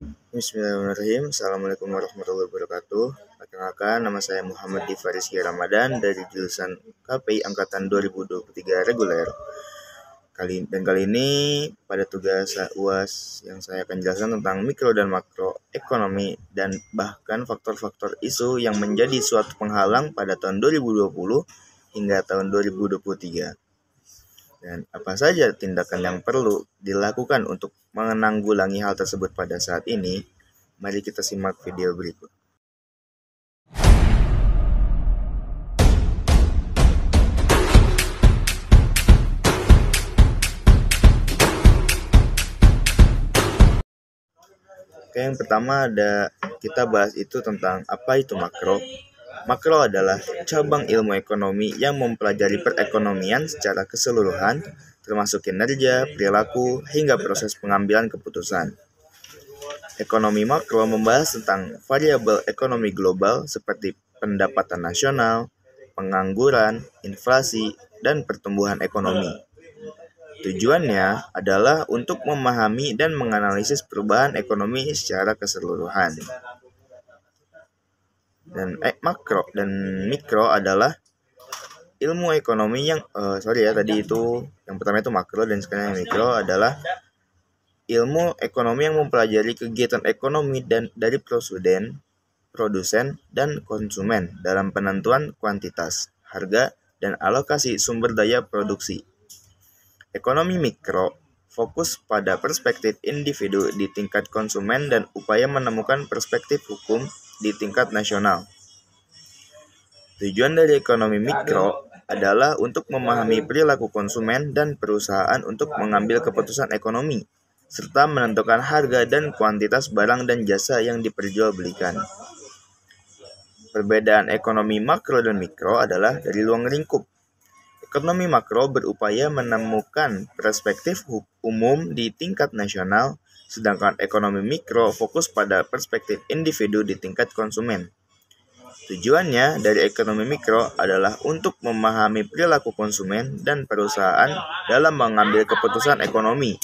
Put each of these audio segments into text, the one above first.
Bismillahirrahmanirrahim. Assalamualaikum warahmatullahi wabarakatuh. Perkenalkan, nama saya Muhammad Diva Rizky Ramadan dari jurusan KPI Angkatan 2023 reguler. Kali ini pada tugas UAS yang saya akan jelaskan tentang mikro dan makro ekonomi dan bahkan faktor-faktor isu yang menjadi suatu penghalang pada tahun 2020 hingga tahun 2023. Dan apa saja tindakan yang perlu dilakukan untuk menanggulangi hal tersebut pada saat ini? Mari kita simak video berikut. Oke, yang pertama kita bahas itu tentang apa itu makro. Makro adalah cabang ilmu ekonomi yang mempelajari perekonomian secara keseluruhan, termasuk kinerja, perilaku, hingga proses pengambilan keputusan. Ekonomi makro membahas tentang variabel ekonomi global seperti pendapatan nasional, pengangguran, inflasi, dan pertumbuhan ekonomi. Tujuannya adalah untuk memahami dan menganalisis perubahan ekonomi secara keseluruhan. Dan makro dan mikro adalah ilmu ekonomi yang tadi itu yang pertama itu makro dan sekarang yang mikro adalah ilmu ekonomi yang mempelajari kegiatan ekonomi dan dari produsen, dan konsumen dalam penentuan kuantitas, harga, dan alokasi sumber daya produksi. Ekonomi mikro fokus pada perspektif individu di tingkat konsumen dan upaya menemukan perspektif hukum di tingkat nasional. Tujuan dari ekonomi mikro adalah untuk memahami perilaku konsumen dan perusahaan untuk mengambil keputusan ekonomi, serta menentukan harga dan kuantitas barang dan jasa yang diperjualbelikan. Perbedaan ekonomi makro dan mikro adalah dari ruang lingkup. Ekonomi makro berupaya menemukan perspektif umum di tingkat nasional, sedangkan ekonomi mikro fokus pada perspektif individu di tingkat konsumen. Tujuannya dari ekonomi mikro adalah untuk memahami perilaku konsumen dan perusahaan dalam mengambil keputusan ekonomi,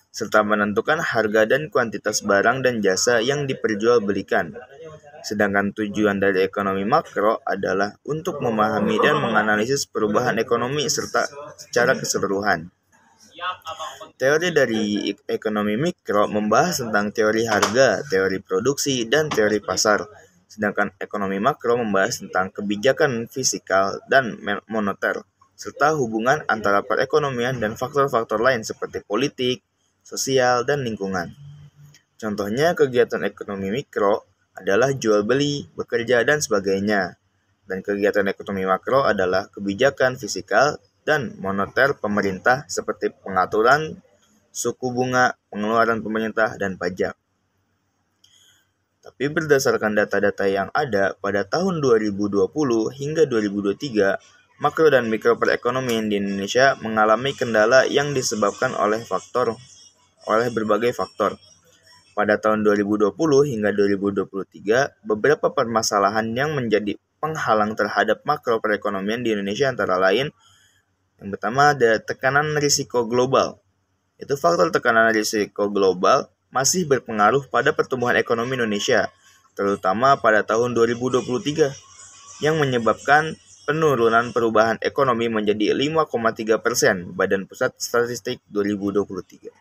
serta menentukan harga dan kuantitas barang dan jasa yang diperjualbelikan. Sedangkan tujuan dari ekonomi makro adalah untuk memahami dan menganalisis perubahan ekonomi secara keseluruhan. Teori dari ekonomi mikro membahas tentang teori harga, teori produksi, dan teori pasar. Sedangkan ekonomi makro membahas tentang kebijakan fiskal dan moneter, serta hubungan antara perekonomian dan faktor-faktor lain seperti politik, sosial, dan lingkungan. Contohnya kegiatan ekonomi mikro adalah jual beli, bekerja, dan sebagainya. Dan kegiatan ekonomi makro adalah kebijakan fiskal dan moneter pemerintah seperti pengaturan suku bunga, pengeluaran pemerintah, dan pajak. Tapi berdasarkan data-data yang ada pada tahun 2020 hingga 2023, makro dan mikro perekonomian di Indonesia mengalami kendala yang disebabkan oleh berbagai faktor. Pada tahun 2020 hingga 2023, beberapa permasalahan yang menjadi penghalang terhadap makro perekonomian di Indonesia antara lain, yang pertama ada tekanan risiko global. Itu faktor tekanan risiko global masih berpengaruh pada pertumbuhan ekonomi Indonesia, terutama pada tahun 2023, yang menyebabkan penurunan perubahan ekonomi menjadi 5,3%, Badan Pusat Statistik 2023.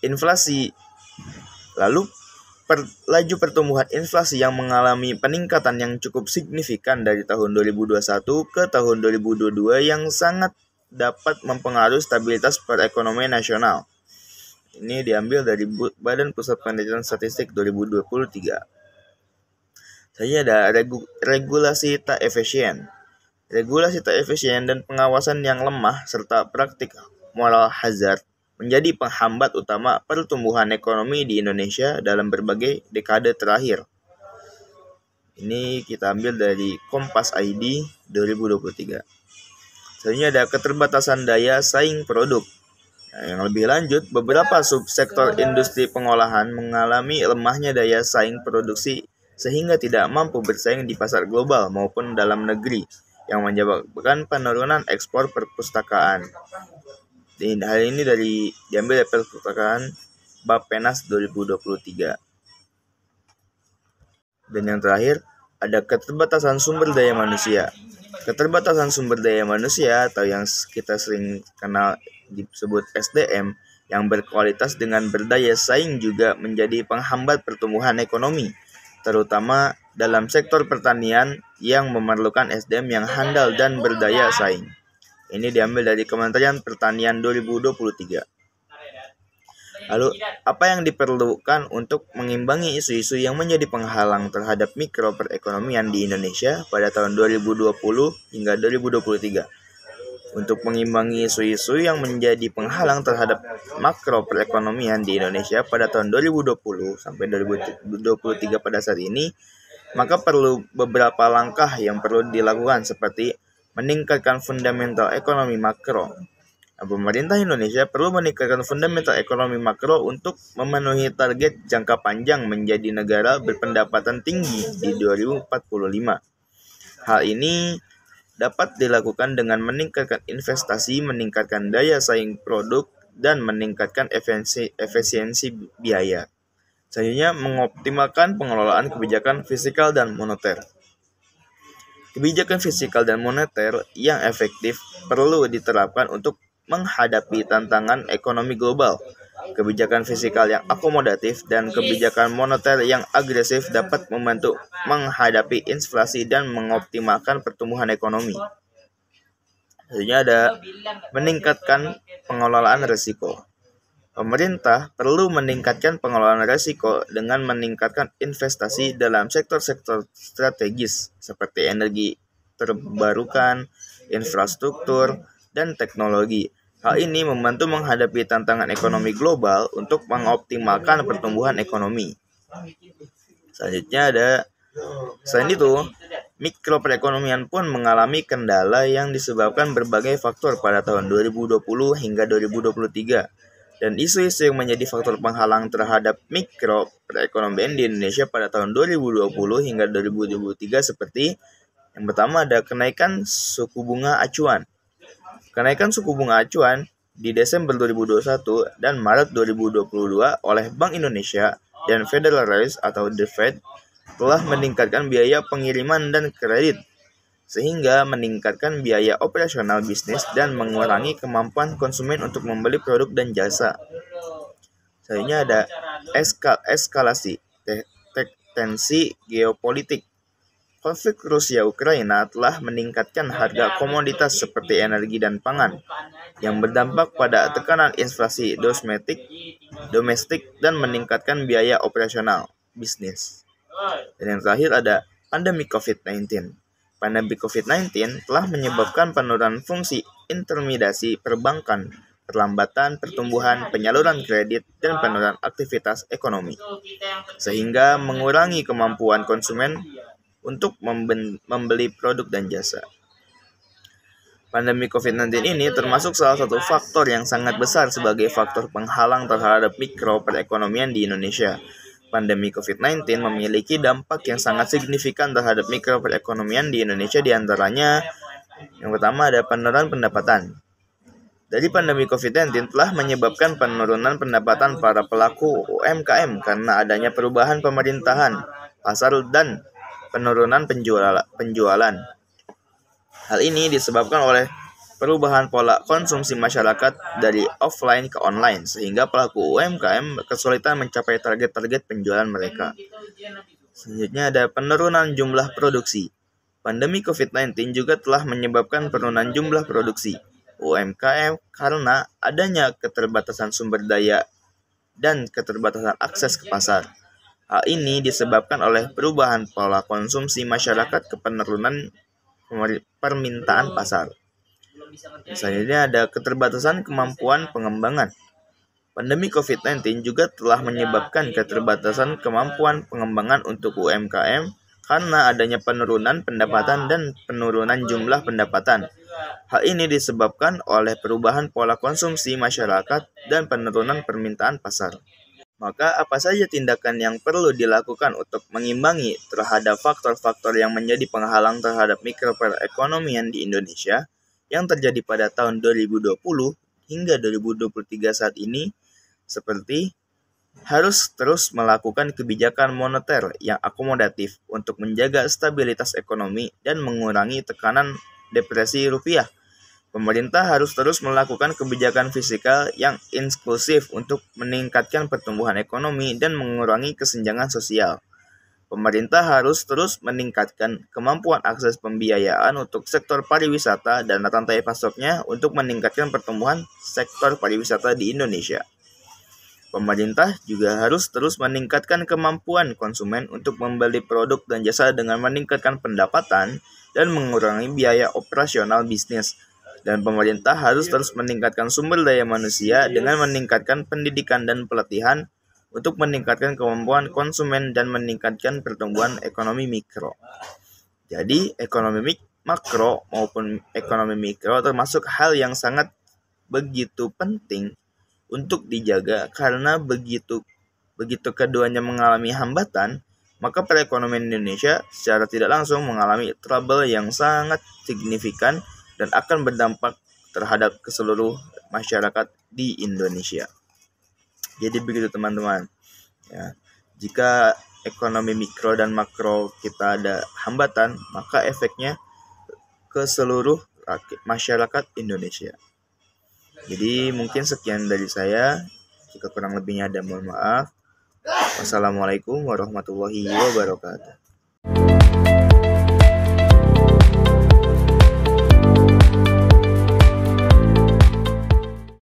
Inflasi. Lalu laju pertumbuhan inflasi yang mengalami peningkatan yang cukup signifikan dari tahun 2021 ke tahun 2022 yang sangat dapat mempengaruhi stabilitas perekonomian nasional. Ini diambil dari Badan Pusat Penelitian Statistik 2023. Selanjutnya ada regulasi tak efisien. Regulasi tak efisien dan pengawasan yang lemah serta praktik moral hazard menjadi penghambat utama pertumbuhan ekonomi di Indonesia dalam berbagai dekade terakhir. Ini kita ambil dari Kompas ID 2023. Selanjutnya ada keterbatasan daya saing produk. Yang lebih lanjut, beberapa subsektor industri pengolahan mengalami lemahnya daya saing produksi sehingga tidak mampu bersaing di pasar global maupun dalam negeri, yang menyebabkan penurunan ekspor perpustakaan. Hal ini diambil dari perpustakaan Bappenas 2023. Dan yang terakhir, ada keterbatasan sumber daya manusia. Keterbatasan sumber daya manusia atau yang kita sering kenal disebut SDM yang berkualitas dengan berdaya saing juga menjadi penghambat pertumbuhan ekonomi, terutama dalam sektor pertanian yang memerlukan SDM yang handal dan berdaya saing. Ini diambil dari Kementerian Pertanian 2023. Lalu, apa yang diperlukan untuk mengimbangi isu-isu yang menjadi penghalang terhadap mikro perekonomian di Indonesia pada tahun 2020 hingga 2023? Untuk mengimbangi isu-isu yang menjadi penghalang terhadap makro perekonomian di Indonesia pada tahun 2020 sampai 2023 pada saat ini, maka perlu beberapa langkah yang perlu dilakukan seperti meningkatkan fundamental ekonomi makro. Pemerintah Indonesia perlu meningkatkan fundamental ekonomi makro untuk memenuhi target jangka panjang menjadi negara berpendapatan tinggi di 2045. Hal ini dapat dilakukan dengan meningkatkan investasi, meningkatkan daya saing produk, dan meningkatkan efisiensi biaya. Selanjutnya, mengoptimalkan pengelolaan kebijakan fiskal dan moneter. Kebijakan fiskal dan moneter yang efektif perlu diterapkan untuk menghadapi tantangan ekonomi global. Kebijakan fiskal yang akomodatif dan kebijakan moneter yang agresif dapat membantu menghadapi inflasi dan mengoptimalkan pertumbuhan ekonomi. Selanjutnya ada meningkatkan pengelolaan risiko. Pemerintah perlu meningkatkan pengelolaan risiko dengan meningkatkan investasi dalam sektor-sektor strategis seperti energi terbarukan, infrastruktur, dan teknologi. Hal ini membantu menghadapi tantangan ekonomi global untuk mengoptimalkan pertumbuhan ekonomi. Selain itu, mikro perekonomian pun mengalami kendala yang disebabkan berbagai faktor pada tahun 2020 hingga 2023. Dan isu-isu yang menjadi faktor penghalang terhadap mikro perekonomian di Indonesia pada tahun 2020 hingga 2023 seperti yang pertama ada kenaikan suku bunga acuan. Kenaikan suku bunga acuan di Desember 2021 dan Maret 2022 oleh Bank Indonesia dan Federal Reserve atau The Fed telah meningkatkan biaya pengiriman dan kredit, sehingga meningkatkan biaya operasional bisnis dan mengurangi kemampuan konsumen untuk membeli produk dan jasa. Selanjutnya ada eskalasi tensi geopolitik. Konflik Rusia-Ukraina telah meningkatkan harga komoditas seperti energi dan pangan, yang berdampak pada tekanan inflasi domestik dan meningkatkan biaya operasional bisnis. Dan yang terakhir ada pandemi COVID-19. Pandemi COVID-19 telah menyebabkan penurunan fungsi intermediasi perbankan, perlambatan pertumbuhan penyaluran kredit, dan penurunan aktivitas ekonomi, sehingga mengurangi kemampuan konsumen untuk membeli produk dan jasa. Pandemi COVID-19 ini termasuk salah satu faktor yang sangat besar sebagai faktor penghalang terhadap mikro perekonomian di Indonesia. Pandemi COVID-19 memiliki dampak yang sangat signifikan terhadap mikro perekonomian di Indonesia, diantaranya yang pertama ada penurunan pendapatan. Dari pandemi COVID-19 telah menyebabkan penurunan pendapatan para pelaku UMKM karena adanya perubahan pemerintahan, pasar, dan penurunan penjualan. Hal ini disebabkan oleh perubahan pola konsumsi masyarakat dari offline ke online, sehingga pelaku UMKM kesulitan mencapai target-target penjualan mereka. Selanjutnya ada penurunan jumlah produksi. Pandemi COVID-19 juga telah menyebabkan penurunan jumlah produksi UMKM karena adanya keterbatasan sumber daya dan keterbatasan akses ke pasar. Hal ini disebabkan oleh perubahan pola konsumsi masyarakat ke penurunan permintaan pasar. Selanjutnya ada keterbatasan kemampuan pengembangan. Pandemi COVID-19 juga telah menyebabkan keterbatasan kemampuan pengembangan untuk UMKM karena adanya penurunan pendapatan dan penurunan jumlah pendapatan. Hal ini disebabkan oleh perubahan pola konsumsi masyarakat dan penurunan permintaan pasar. Maka apa saja tindakan yang perlu dilakukan untuk mengimbangi terhadap faktor-faktor yang menjadi penghalang terhadap mikroperekonomian di Indonesia yang terjadi pada tahun 2020 hingga 2023 saat ini, seperti harus terus melakukan kebijakan moneter yang akomodatif untuk menjaga stabilitas ekonomi dan mengurangi tekanan depresi rupiah. Pemerintah harus terus melakukan kebijakan fiskal yang inklusif untuk meningkatkan pertumbuhan ekonomi dan mengurangi kesenjangan sosial. Pemerintah harus terus meningkatkan kemampuan akses pembiayaan untuk sektor pariwisata dan rantai pasoknya untuk meningkatkan pertumbuhan sektor pariwisata di Indonesia. Pemerintah juga harus terus meningkatkan kemampuan konsumen untuk membeli produk dan jasa dengan meningkatkan pendapatan dan mengurangi biaya operasional bisnis. Dan pemerintah harus terus meningkatkan sumber daya manusia dengan meningkatkan pendidikan dan pelatihan untuk meningkatkan kemampuan konsumen dan meningkatkan pertumbuhan ekonomi mikro. Jadi, ekonomi makro maupun ekonomi mikro termasuk hal yang sangat begitu penting untuk dijaga karena begitu keduanya mengalami hambatan, maka perekonomian Indonesia secara tidak langsung mengalami trouble yang sangat signifikan dan akan berdampak terhadap keseluruh masyarakat di Indonesia. Jadi begitu teman-teman. Ya, jika ekonomi mikro dan makro kita ada hambatan, maka efeknya ke seluruh masyarakat Indonesia. Jadi mungkin sekian dari saya. Jika kurang lebihnya ada mohon maaf. Wassalamualaikum warahmatullahi wabarakatuh.